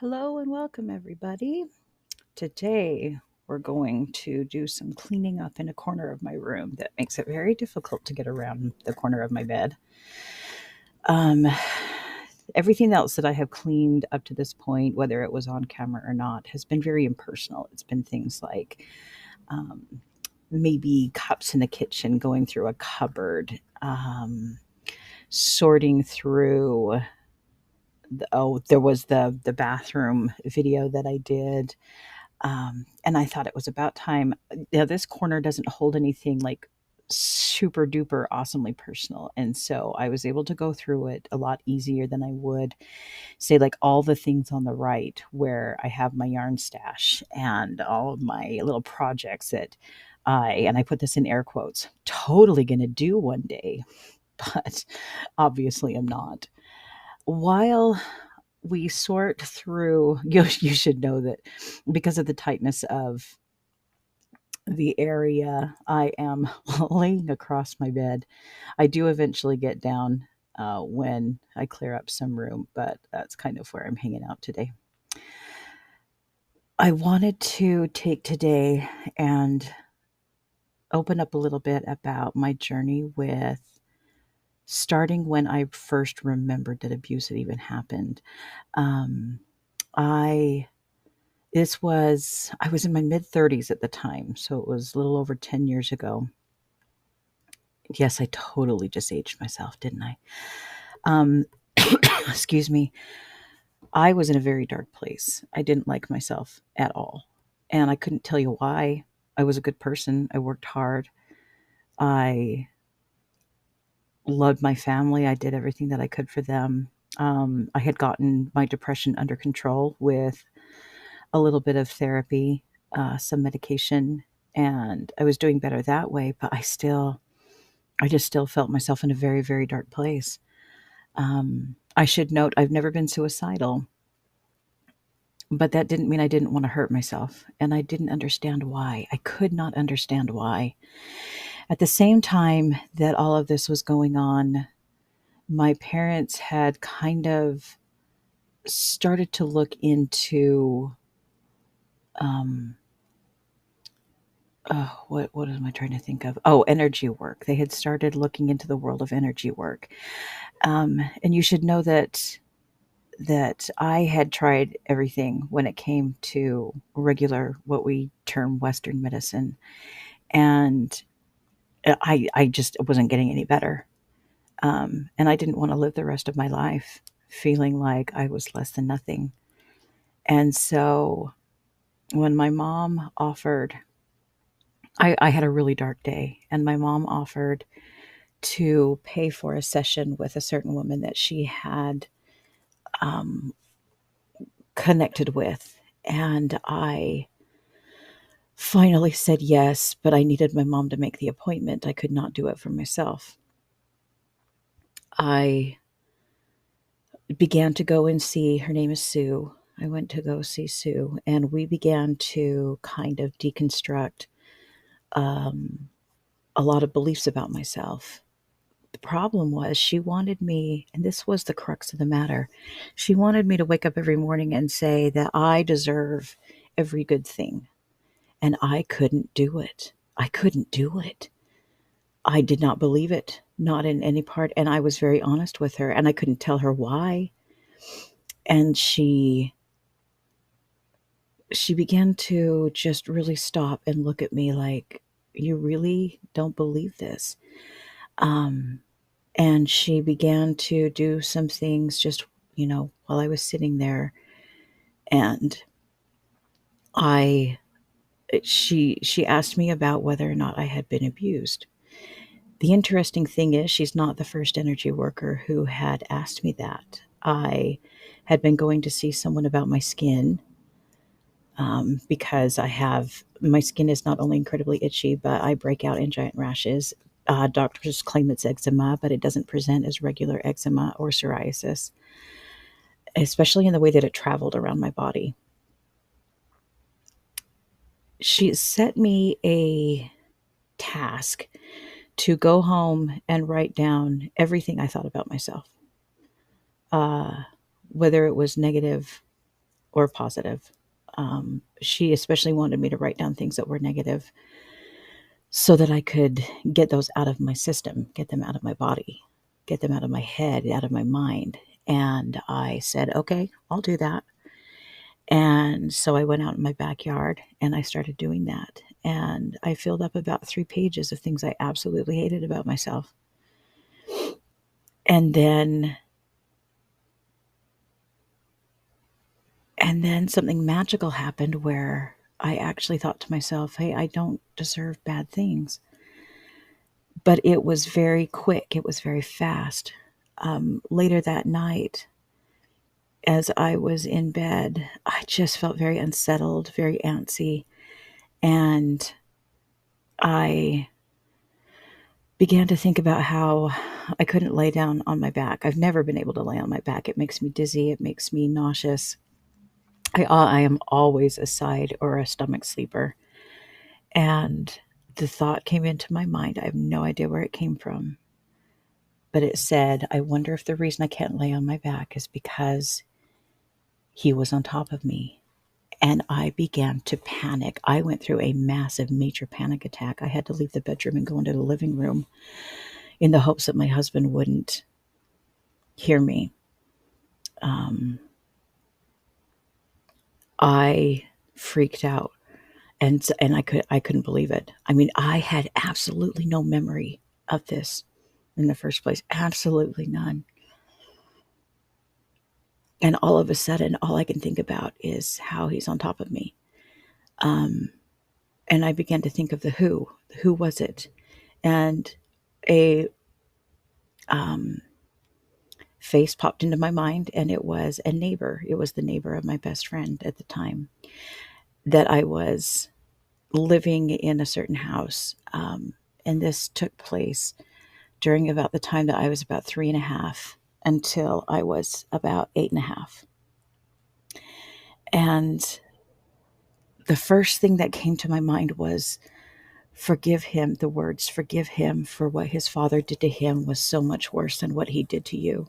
Hello and welcome, everybody. Today, we're going to do some cleaning up in a corner of my room that makes it very difficult to get around the corner of my bed. Um, Everything else that I have cleaned up to this point, whether it was on camera or not, has been very impersonal. It's been things like um, maybe cups in the kitchen, going through a cupboard, sorting through. There was the bathroom video that I did. And I thought it was about time. Now, this corner doesn't hold anything like super duper awesomely personal. And so I was able to go through it a lot easier than I would say, like all the things on the right where I have my yarn stash and all of my little projects that and I put this in air quotes, totally going to do one day, but obviously I'm not. While we sort through, you should know that because of the tightness of the area I am laying across my bed. I do eventually get down when I clear up some room, but that's kind of where I'm hanging out today. I wanted to take today and open up a little bit about my journey with starting when I first remembered that abuse had even happened. Um, I I was in my mid 30s at the time, so it was a little over 10 years ago. Yes, I totally just aged myself, didn't I? Um, excuse me. I was in a very dark place. I didn't like myself at all. And I couldn't tell you why. I was a good person. I worked hard. I loved my family. I did everything that I could for them. I had gotten my depression under control with a little bit of therapy, some medication, and I was doing better that way. But I just still felt myself in a very, very dark place. I should note I've never been suicidal, but that didn't mean I didn't want to hurt myself. And I didn't understand why. I could not understand why. At the same time that all of this was going on, my parents had kind of started to look into um, what am I trying to think of? Oh, energy work. They had started looking into the world of energy work. And you should know that I had tried everything when it came to regular, what we term Western medicine. And I just wasn't getting any better. And I didn't want to live the rest of my life feeling like I was less than nothing. And so when my mom offered, I had a really dark day, and my mom offered to pay for a session with a certain woman that she had um, connected with. And I finally said yes, but I needed my mom to make the appointment. I could not do it for myself. I began to go and see, her name is Sue. I went to go see Sue, and we began to kind of deconstruct um, a lot of beliefs about myself. The problem was she wanted me, and this was the crux of the matter, she wanted me to wake up every morning and say that I deserve every good thing. And I couldn't do it. I couldn't do it. I did not believe it, not in any part. And I was very honest with her, and I couldn't tell her why. And she began to just really stop and look at me like, you really don't believe this? Um, and she began to do some things just, while I was sitting there. And I, she asked me about whether or not I had been abused. The interesting thing is, she's not the first energy worker who had asked me that. I had been going to see someone about my skin because my skin is not only incredibly itchy, but I break out in giant rashes. Doctors claim it's eczema, but it doesn't present as regular eczema or psoriasis, especially in the way that it traveled around my body. She set me a task to go home and write down everything I thought about myself, uh, whether it was negative or positive. She especially wanted me to write down things that were negative so that I could get those out of my system, get them out of my body, get them out of my head, out of my mind. And I said, okay, I'll do that. And so I went out in my backyard and I started doing that. And I filled up about 3 pages of things I absolutely hated about myself. And then something magical happened where I actually thought to myself, hey, I don't deserve bad things. But it was very quick, it was very fast. Later that night, as I was in bed, I just felt very unsettled, very antsy. And I began to think about how I couldn't lay down on my back. I've never been able to lay on my back. It makes me dizzy, it makes me nauseous. I am always a side or a stomach sleeper. And the thought came into my mind. I have no idea where it came from, but it said, I wonder if the reason I can't lay on my back is because he was on top of me. And I began to panic. I went through a massive, major panic attack. I had to leave the bedroom and go into the living room in the hopes that my husband wouldn't hear me. I freaked out, and I couldn't believe it. I mean, I had absolutely no memory of this in the first place, absolutely none. And all of a sudden, all I can think about is how he's on top of me. Um, and I began to think of the who. Who was it? And a um, face popped into my mind, and it was a neighbor. It was the neighbor of my best friend at the time that I was living in a certain house. And this took place during about the time that I was about 3.5 until I was about 8.5. And the first thing that came to my mind was forgive him. The words, forgive him, for what his father did to him was so much worse than what he did to you.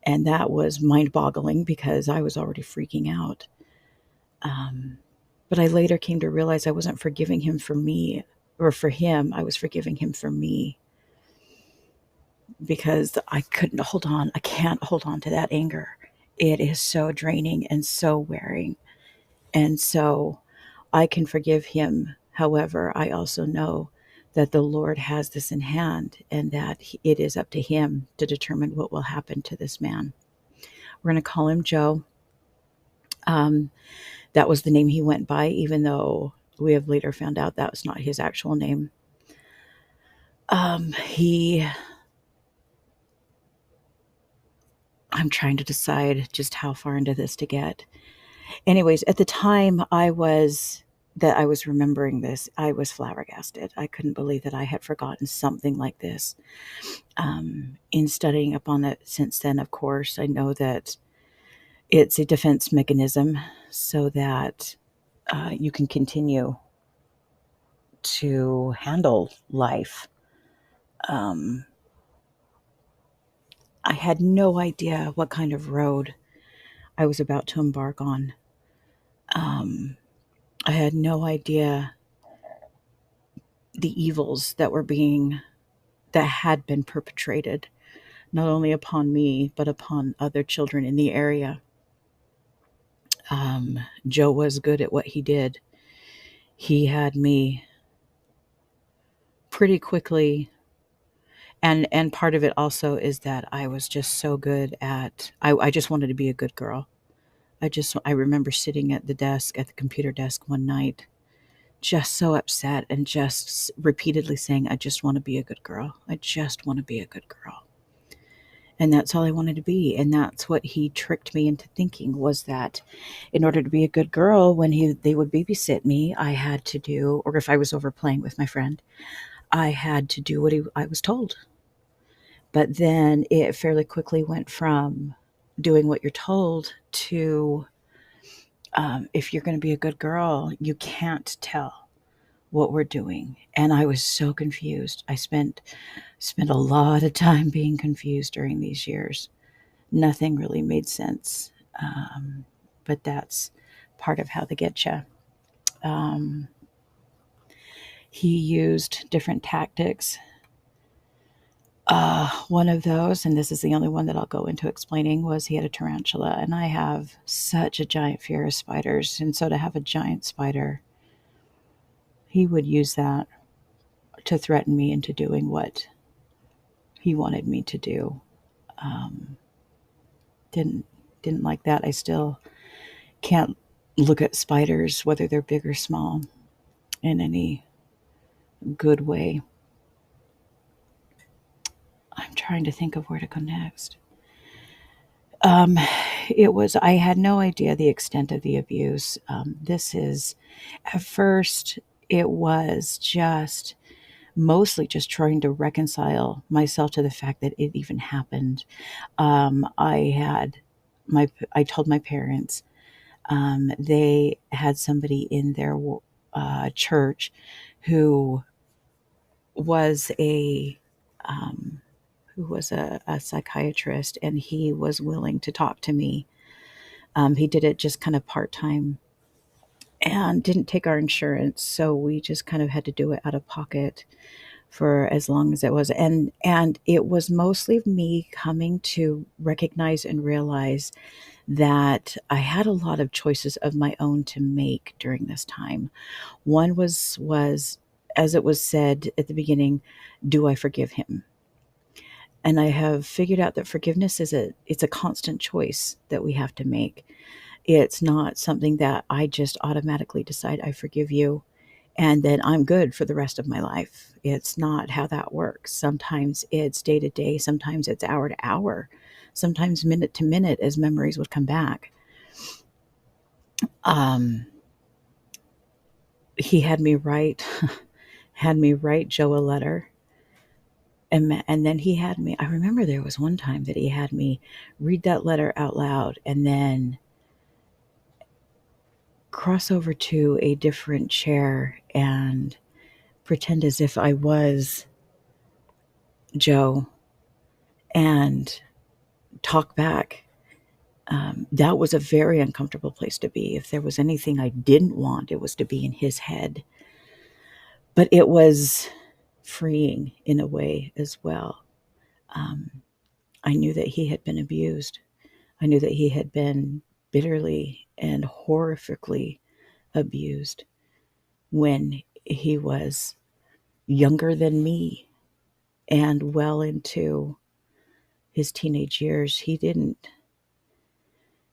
And that was mind boggling because I was already freaking out. Um, but I later came to realize I wasn't forgiving him for me or for him. I was forgiving him for me because I couldn't hold on. I can't hold on to that anger. It is so draining and so wearing. And so I can forgive him. However, I also know that the Lord has this in hand and that it is up to him to determine what will happen to this man. We're going to call him Joe. Um, that was the name he went by, even though we have later found out that was not his actual name. He, I'm trying to decide just how far into this to get. Anyways, at the time I was remembering this, I was flabbergasted. I couldn't believe that I had forgotten something like this. In studying upon it since then, of course, I know that it's a defense mechanism so that you can continue to handle life. Um, I had no idea what kind of road I was about to embark on. Um, I had no idea the evils that had been perpetrated not only upon me but upon other children in the area. Joe was good at what he did. He had me pretty quickly, and part of it also is that I was just so good at. I just wanted to be a good girl. I remember sitting at the computer desk one night, just so upset and just repeatedly saying, I just want to be a good girl. I just want to be a good girl. And that's all I wanted to be. And that's what he tricked me into thinking, was that in order to be a good girl, when they would babysit me, I had to do, or if I was over playing with my friend, I had to do what I was told. But then it fairly quickly went from doing what you're told to, if you're going to be a good girl, you can't tell what we're doing. And I was so confused. I spent a lot of time being confused during these years. Nothing really made sense. but that's part of how they get you. He used different tactics. One of those, and this is the only one that I'll go into explaining, was he had a tarantula, and I have such a giant fear of spiders, and so to have a giant spider, he would use that to threaten me into doing what he wanted me to do. Um, didn't didn't like that. I still can't look at spiders, whether they're big or small, in any good way. I'm trying to think of where to go next. Um, I had no idea the extent of the abuse. At first, it was just mostly just trying to reconcile myself to the fact that it even happened. I had I told my parents. They had somebody in their church who was a um, a psychiatrist, and he was willing to talk to me. He did it just kind of part time and didn't take our insurance, so we just kind of had to do it out of pocket for as long as it was. And it was mostly me coming to recognize and realize that I had a lot of choices of my own to make during this time. One was as it was said at the beginning, do I forgive him? And I have figured out that forgiveness it's a constant choice that we have to make. It's not something that I just automatically decide I forgive you and then I'm good for the rest of my life. It's not how that works. Sometimes it's day to day, sometimes it's hour to hour, sometimes minute to minute as memories would come back. Um, he had me write Joe a letter, and then I remember there was one time that he had me read that letter out loud and then cross over to a different chair and pretend as if I was Joe and talk back. That was a very uncomfortable place to be. If there was anything I didn't want, it was to be in his head. But it was freeing in a way as well. Um, I knew that he had been abused. I knew that he had been bitterly and horrifically abused when he was younger than me and well into his teenage years.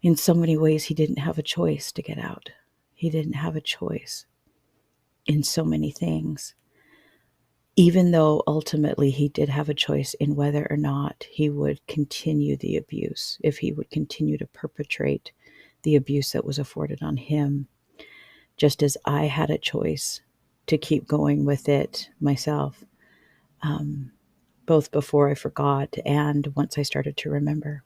In so many ways, he didn't have a choice to get out. He didn't have a choice in so many things, even though ultimately he did have a choice in whether or not he would continue the abuse, if he would continue to perpetrate the abuse that was afforded on him, just as I had a choice to keep going with it myself, um, both before I forgot and once I started to remember.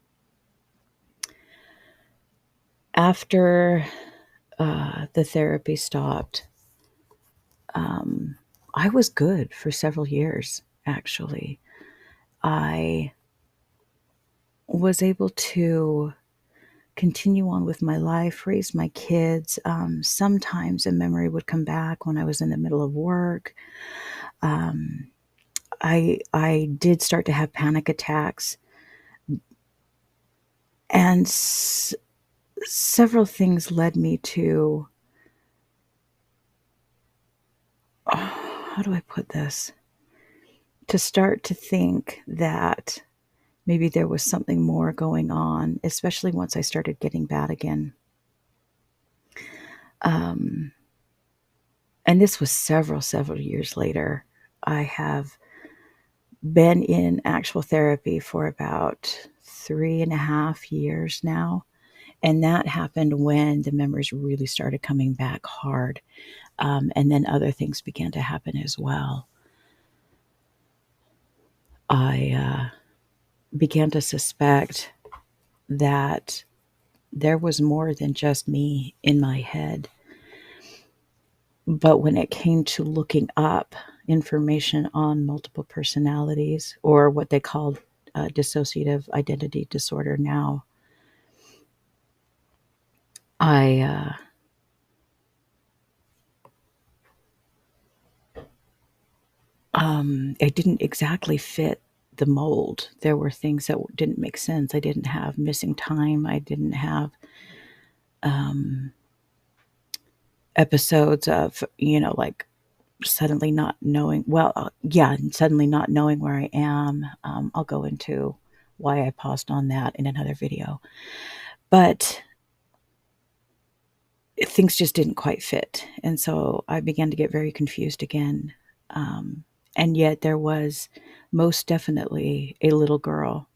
After the therapy stopped, um, I was good for several years, actually. I was able to continue on with my life, raise my kids. Sometimes a memory would come back when I was in the middle of work. Um, I did start to have panic attacks, and several things led me to, how do I put this? To start to think that maybe there was something more going on, especially once I started getting bad again. Um, and this was several years later. I have been in actual therapy for about 3.5 years now. And that happened when the memories really started coming back hard. And then other things began to happen as well. I began to suspect that there was more than just me in my head. But when it came to looking up information on multiple personalities, or what they call dissociative identity disorder now, I it didn't exactly fit the mold. There were things that didn't make sense. I didn't have missing time. I didn't have um, episodes of, like suddenly not knowing. Well, yeah, suddenly not knowing where I am. I'll go into why I paused on that in another video. But things just didn't quite fit. And so I began to get very confused again. Um, and yet there was most definitely a little girl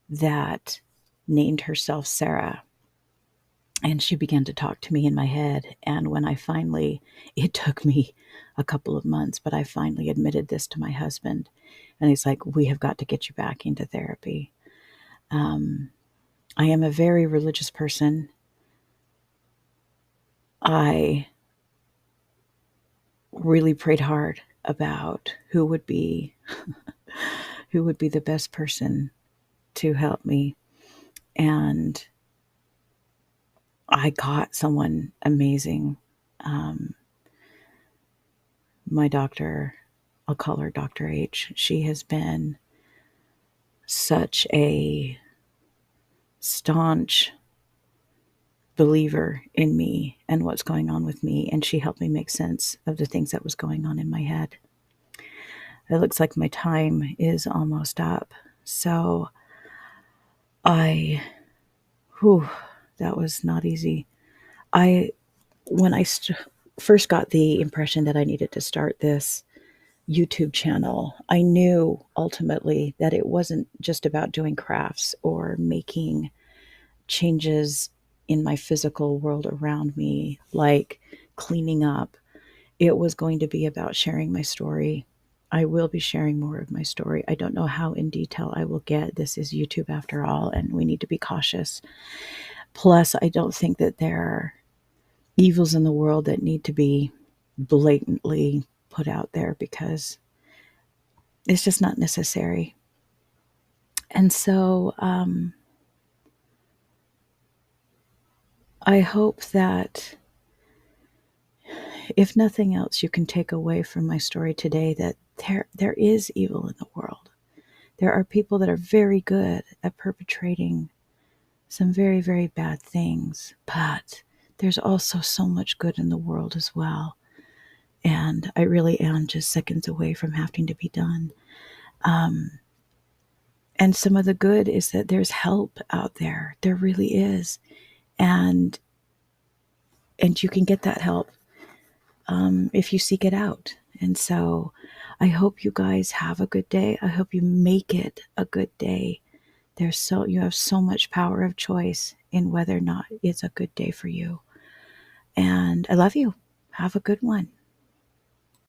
that named herself Sarah. And she began to talk to me in my head. And when I finally, it took me a couple of months, but I finally admitted this to my husband. And he's like, we have got to get you back into therapy. Um, I am a very religious person. I really prayed hard about who would be the best person to help me, and I got someone amazing. Um, my doctor, I'll call her Dr. H. She has been such a staunch believer in me and what's going on with me, and she helped me make sense of the things that was going on in my head. It looks like my time is almost up. So I, whew, that was not easy. I, when I first got the impression that I needed to start this YouTube channel, I knew ultimately that it wasn't just about doing crafts or making changes in my physical world around me, like cleaning up. It was going to be about sharing my story. I will be sharing more of my story. I don't know how in detail I will get. This is YouTube after all, and we need to be cautious. Plus, I don't think that there are evils in the world that need to be blatantly put out there because it's just not necessary. And so I hope that if nothing else, you can take away from my story today that there is evil in the world. There are people that are very good at perpetrating some very, very bad things, but there's also so much good in the world as well. And I really am just seconds away from having to be done. And some of the good is that there's help out there. There really is. And you can get that help if you seek it out. And so I hope you guys have a good day. I hope you make it a good day. You have so much power of choice in whether or not it's a good day for you. And I love you. Have a good one.